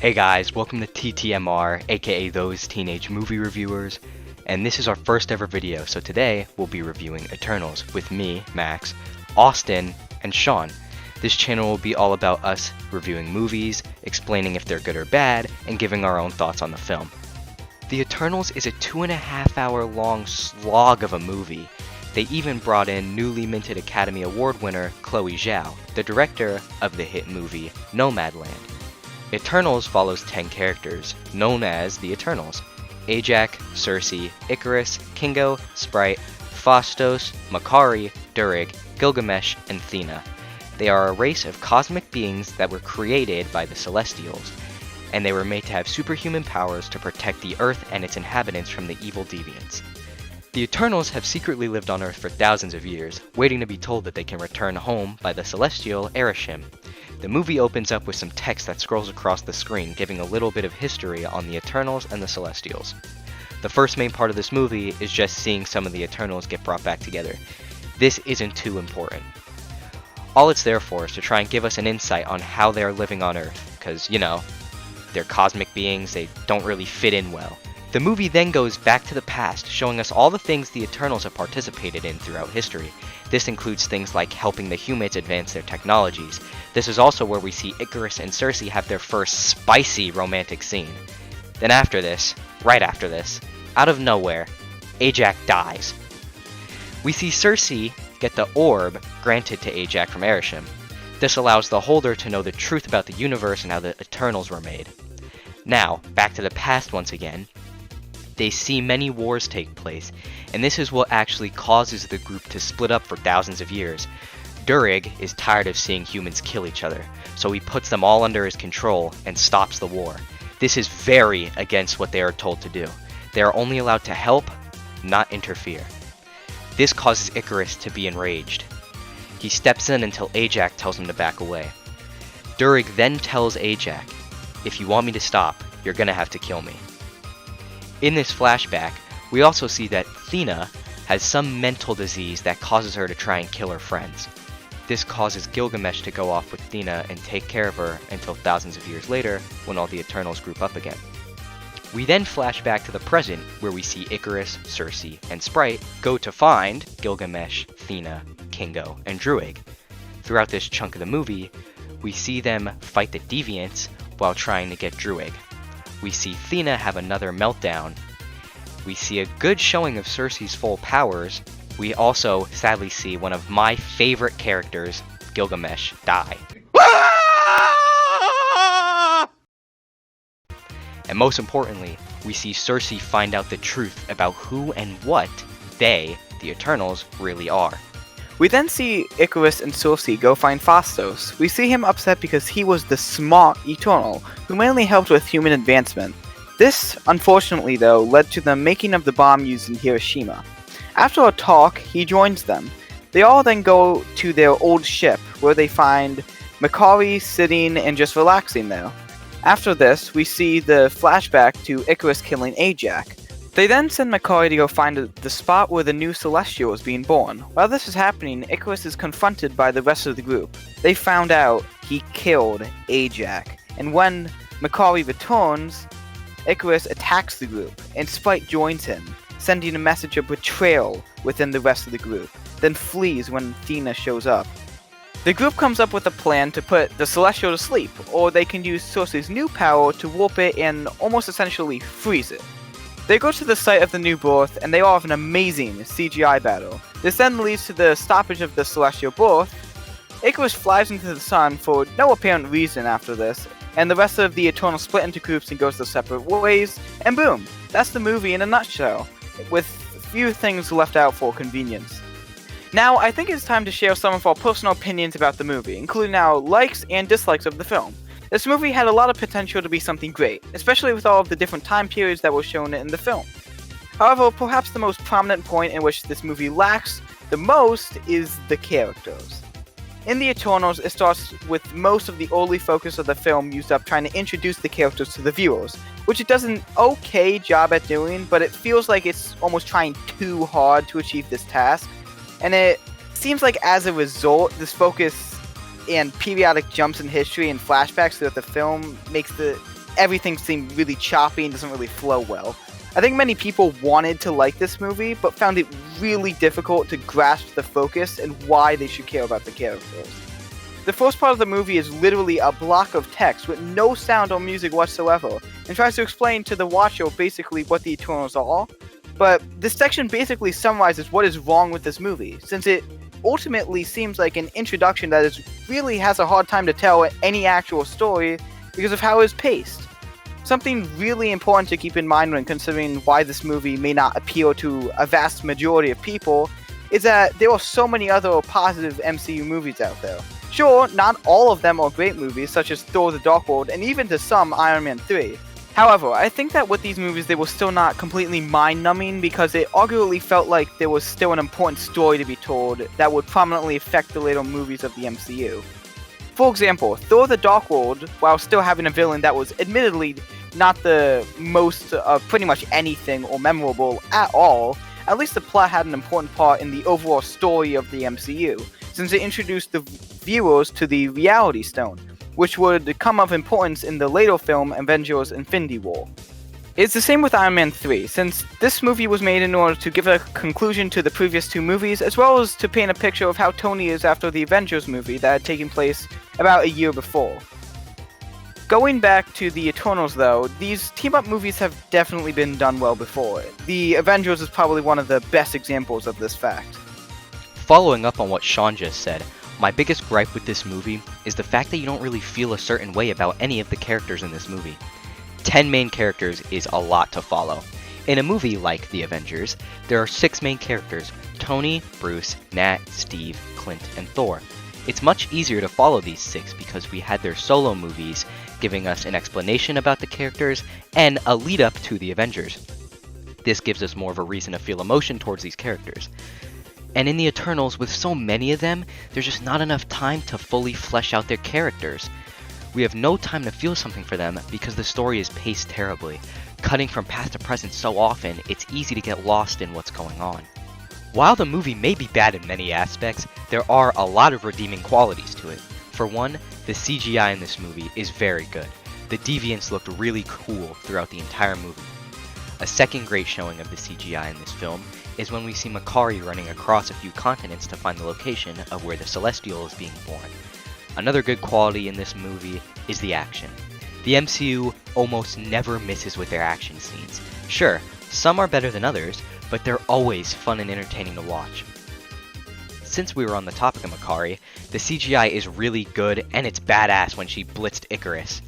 Hey guys, welcome to TTMR, aka Those Teenage Movie Reviewers, and this is our first ever video, so today we'll be reviewing Eternals with me, Max, Austin, and Sean. This channel will be all about us reviewing movies, explaining if they're good or bad, and giving our own thoughts on the film. The Eternals is a 2.5 hour long slog of a movie. They even brought in newly minted Academy Award winner Chloe Zhao, the director of the hit movie Nomadland. Eternals follows 10 characters, known as the Eternals: Ajax, Sersi, Ikaris, Kingo, Sprite, Phastos, Makkari, Durig, Gilgamesh, and Thena. They are a race of cosmic beings that were created by the Celestials, and they were made to have superhuman powers to protect the Earth and its inhabitants from the evil deviants. The Eternals have secretly lived on Earth for thousands of years, waiting to be told that they can return home by the celestial Arishem. The movie opens up with some text that scrolls across the screen, giving a little bit of history on the Eternals and the Celestials. The first main part of this movie is just seeing some of the Eternals get brought back together. This isn't too important. All it's there for is to try and give us an insight on how they are living on Earth, because, they're cosmic beings, they don't really fit in well. The movie then goes back to the past, showing us all the things the Eternals have participated in throughout history. This includes things like helping the humans advance their technologies. This is also where we see Ikaris and Sersi have their first spicy romantic scene. Then after this, right after this, out of nowhere, Ajax dies. We see Sersi get the orb granted to Ajax from Arishem. This allows the holder to know the truth about the universe and how the Eternals were made. Now, back to the past once again. They see many wars take place, and this is what actually causes the group to split up for thousands of years. Durig is tired of seeing humans kill each other, so he puts them all under his control and stops the war. This is very against what they are told to do. They are only allowed to help, not interfere. This causes Ikaris to be enraged. He steps in until Ajax tells him to back away. Durig then tells Ajax, "If you want me to stop, you're gonna have to kill me." In this flashback, we also see that Thena has some mental disease that causes her to try and kill her friends. This causes Gilgamesh to go off with Thena and take care of her until thousands of years later, when all the Eternals group up again. We then flash back to the present, where we see Ikaris, Sersi, and Sprite go to find Gilgamesh, Thena, Kingo, and Druig. Throughout this chunk of the movie, we see them fight the Deviants while trying to get Druig. We see Thena have another meltdown. We see a good showing of Sersi's full powers. We also sadly see one of my favorite characters, Gilgamesh, die. And most importantly, we see Sersi find out the truth about who and what they, the Eternals, really are. We then see Ikaris and Sersi go find Phastos. We see him upset because he was the smart Eternal, who mainly helped with human advancement. This, unfortunately though, led to the making of the bomb used in Hiroshima. After a talk, he joins them. They all then go to their old ship, where they find Makkari sitting and just relaxing there. After this, we see the flashback to Ikaris killing Ajax. They then send Makkari to go find the spot where the new Celestial is being born. While this is happening, Ikaris is confronted by the rest of the group. They found out he killed Ajax, and when Makkari returns, Ikaris attacks the group, and Sprite joins him, sending a message of betrayal within the rest of the group, then flees when Thena shows up. The group comes up with a plan to put the Celestial to sleep, or they can use Sersi's new power to warp it and almost essentially freeze it. They go to the site of the new birth, and they all have an amazing CGI battle. This then leads to the stoppage of the Celestial birth. Ikaris flies into the sun for no apparent reason after this, and the rest of the Eternals split into groups and goes their separate ways, and boom! That's the movie in a nutshell, with few things left out for convenience. Now, I think it's time to share some of our personal opinions about the movie, including our likes and dislikes of the film. This movie had a lot of potential to be something great, especially with all of the different time periods that were shown in the film. However, perhaps the most prominent point in which this movie lacks the most is the characters. In the Eternals, it starts with most of the early focus of the film used up trying to introduce the characters to the viewers, which it does an okay job at doing, but it feels like it's almost trying too hard to achieve this task, and it seems like as a result, this focus and periodic jumps in history and flashbacks throughout the film makes the everything seemed really choppy and doesn't really flow well. I think many people wanted to like this movie, but found it really difficult to grasp the focus and why they should care about the characters. The first part of the movie is literally a block of text with no sound or music whatsoever, and tries to explain to the watcher basically what the Eternals are. But this section basically summarizes what is wrong with this movie, since it ultimately seems like an introduction that really has a hard time to tell any actual story because of how it is paced. Something really important to keep in mind when considering why this movie may not appeal to a vast majority of people is that there are so many other positive MCU movies out there. Sure, not all of them are great movies, such as Thor: The Dark World, and even to some, Iron Man 3. However, I think that with these movies, they were still not completely mind-numbing because it arguably felt like there was still an important story to be told that would prominently affect the later movies of the MCU. For example, Thor: The Dark World, while still having a villain that was admittedly not the most of pretty much anything or memorable at all, at least the plot had an important part in the overall story of the MCU, since it introduced the viewers to the Reality Stone, which would come of importance in the later film Avengers: Infinity War. It's the same with Iron Man 3, since this movie was made in order to give a conclusion to the previous two movies, as well as to paint a picture of how Tony is after the Avengers movie that had taken place about a year before. Going back to the Eternals though, these team-up movies have definitely been done well before. The Avengers is probably one of the best examples of this fact. Following up on what Sean just said, my biggest gripe with this movie is the fact that you don't really feel a certain way about any of the characters in this movie. 10 main characters is a lot to follow. In a movie like The Avengers, there are 6 main characters: Tony, Bruce, Nat, Steve, Clint, and Thor. It's much easier to follow these 6 because we had their solo movies giving us an explanation about the characters and a lead up to the Avengers. This gives us more of a reason to feel emotion towards these characters. And in the Eternals, with so many of them, there's just not enough time to fully flesh out their characters. We have no time to feel something for them because the story is paced terribly. Cutting from past to present so often, it's easy to get lost in what's going on. While the movie may be bad in many aspects, there are a lot of redeeming qualities to it. For one, the CGI in this movie is very good. The deviants looked really cool throughout the entire movie. A second great showing of the CGI in this film is when we see Makkari running across a few continents to find the location of where the Celestial is being born. Another good quality in this movie is the action. The MCU almost never misses with their action scenes. Sure, some are better than others, but they're always fun and entertaining to watch. Since we were on the topic of Makkari, the CGI is really good and it's badass when she blitzed Ikaris.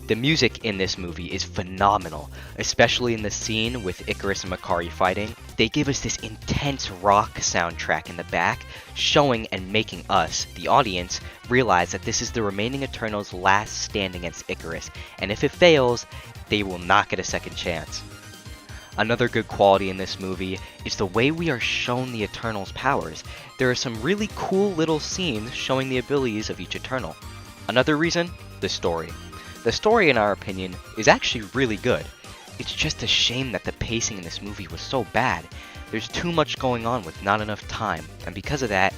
The music in this movie is phenomenal, especially in the scene with Ikaris and Makkari fighting. They give us this intense rock soundtrack in the back, showing and making us, the audience, realize that this is the remaining Eternals' last stand against Ikaris, and if it fails, they will not get a second chance. Another good quality in this movie is the way we are shown the Eternals' powers. There are some really cool little scenes showing the abilities of each Eternal. Another reason? The story. The story, in our opinion, is actually really good. It's just a shame that the pacing in this movie was so bad. There's too much going on with not enough time, and because of that,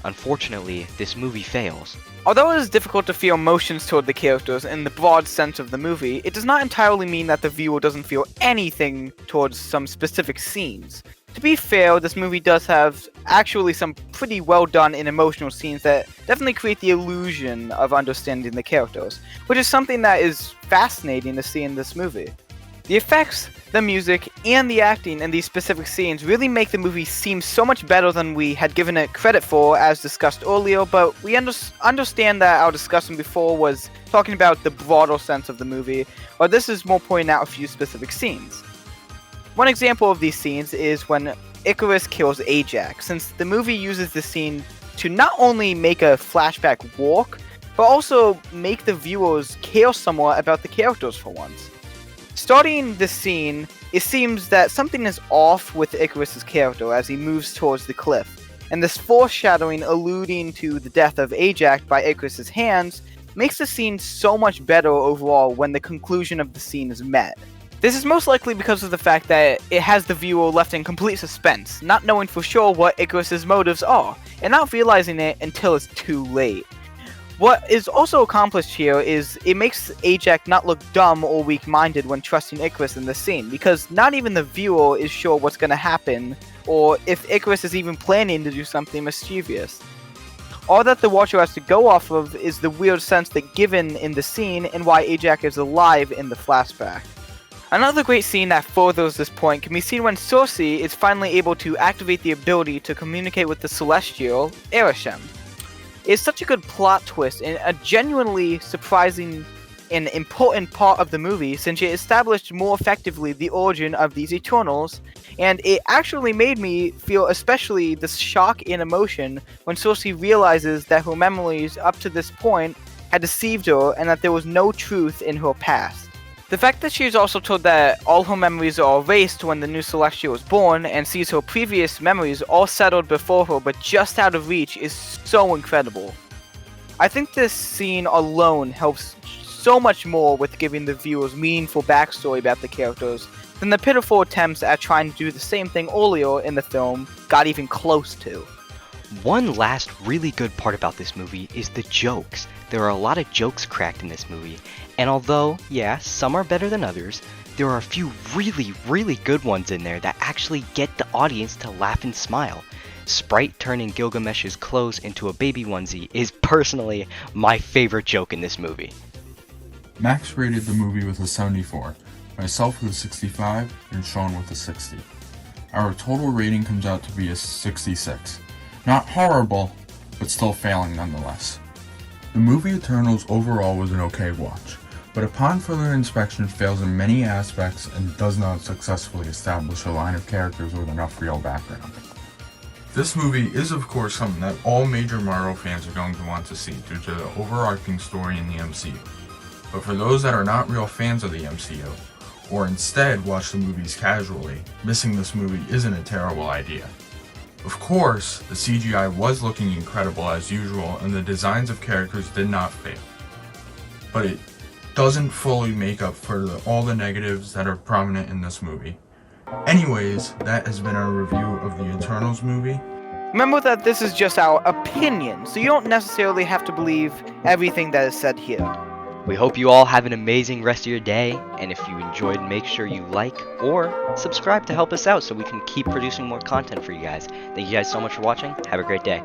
unfortunately, this movie fails. Although it is difficult to feel emotions toward the characters in the broad sense of the movie, it does not entirely mean that the viewer doesn't feel anything towards some specific scenes. To be fair, this movie does have actually some pretty well done and emotional scenes that definitely create the illusion of understanding the characters, which is something that is fascinating to see in this movie. The effects, the music, and the acting in these specific scenes really make the movie seem so much better than we had given it credit for, as discussed earlier, but we understand that our discussion before was talking about the broader sense of the movie, while this is more pointing out a few specific scenes. One example of these scenes is when Ikaris kills Ajax, since the movie uses this scene to not only make a flashback work, but also make the viewers care somewhat about the characters for once. Starting this scene, it seems that something is off with Ikaris' character as he moves towards the cliff, and this foreshadowing alluding to the death of Ajax by Ikaris' hands makes the scene so much better overall when the conclusion of the scene is met. This is most likely because of the fact that it has the viewer left in complete suspense, not knowing for sure what Ikaris' motives are, and not realizing it until it's too late. What is also accomplished here is it makes Ajax not look dumb or weak-minded when trusting Icarus in the scene, because not even the viewer is sure what's going to happen, or if Icarus is even planning to do something mischievous. All that the watcher has to go off of is the weird sense that given in the scene and why Ajax is alive in the flashback. Another great scene that furthers this point can be seen when Circe is finally able to activate the ability to communicate with the Celestial, Arishem. It's such a good plot twist and a genuinely surprising and important part of the movie, since it established more effectively the origin of these Eternals, and it actually made me feel especially the shock and emotion when Circe realizes that her memories up to this point had deceived her and that there was no truth in her past. The fact that she is also told that all her memories are erased when the new Celestial was born, and sees her previous memories all settled before her but just out of reach, is so incredible. I think this scene alone helps so much more with giving the viewers meaningful backstory about the characters than the pitiful attempts at trying to do the same thing earlier in the film got even close to. One last really good part about this movie is the jokes. There are a lot of jokes cracked in this movie, and although, yeah, some are better than others, there are a few really good ones in there that actually get the audience to laugh and smile. Sprite turning Gilgamesh's clothes into a baby onesie is personally my favorite joke in this movie. Max rated the movie with a 74, myself with a 65, and Sean with a 60. Our total rating comes out to be a 66. Not horrible, but still failing nonetheless. The movie Eternals overall was an okay watch, but upon further inspection fails in many aspects and does not successfully establish a line of characters with enough real background. This movie is of course something that all major Marvel fans are going to want to see due to the overarching story in the MCU. But for those that are not real fans of the MCU, or instead watch the movies casually, missing this movie isn't a terrible idea. Of course, the CGI was looking incredible as usual and the designs of characters did not fail. But it doesn't fully make up for all the negatives that are prominent in this movie. Anyways, that has been our review of the Eternals movie. Remember that this is just our opinion, so you don't necessarily have to believe everything that is said here. We hope you all have an amazing rest of your day, and if you enjoyed, make sure you like or subscribe to help us out so we can keep producing more content for you guys. Thank you guys so much for watching. Have a great day.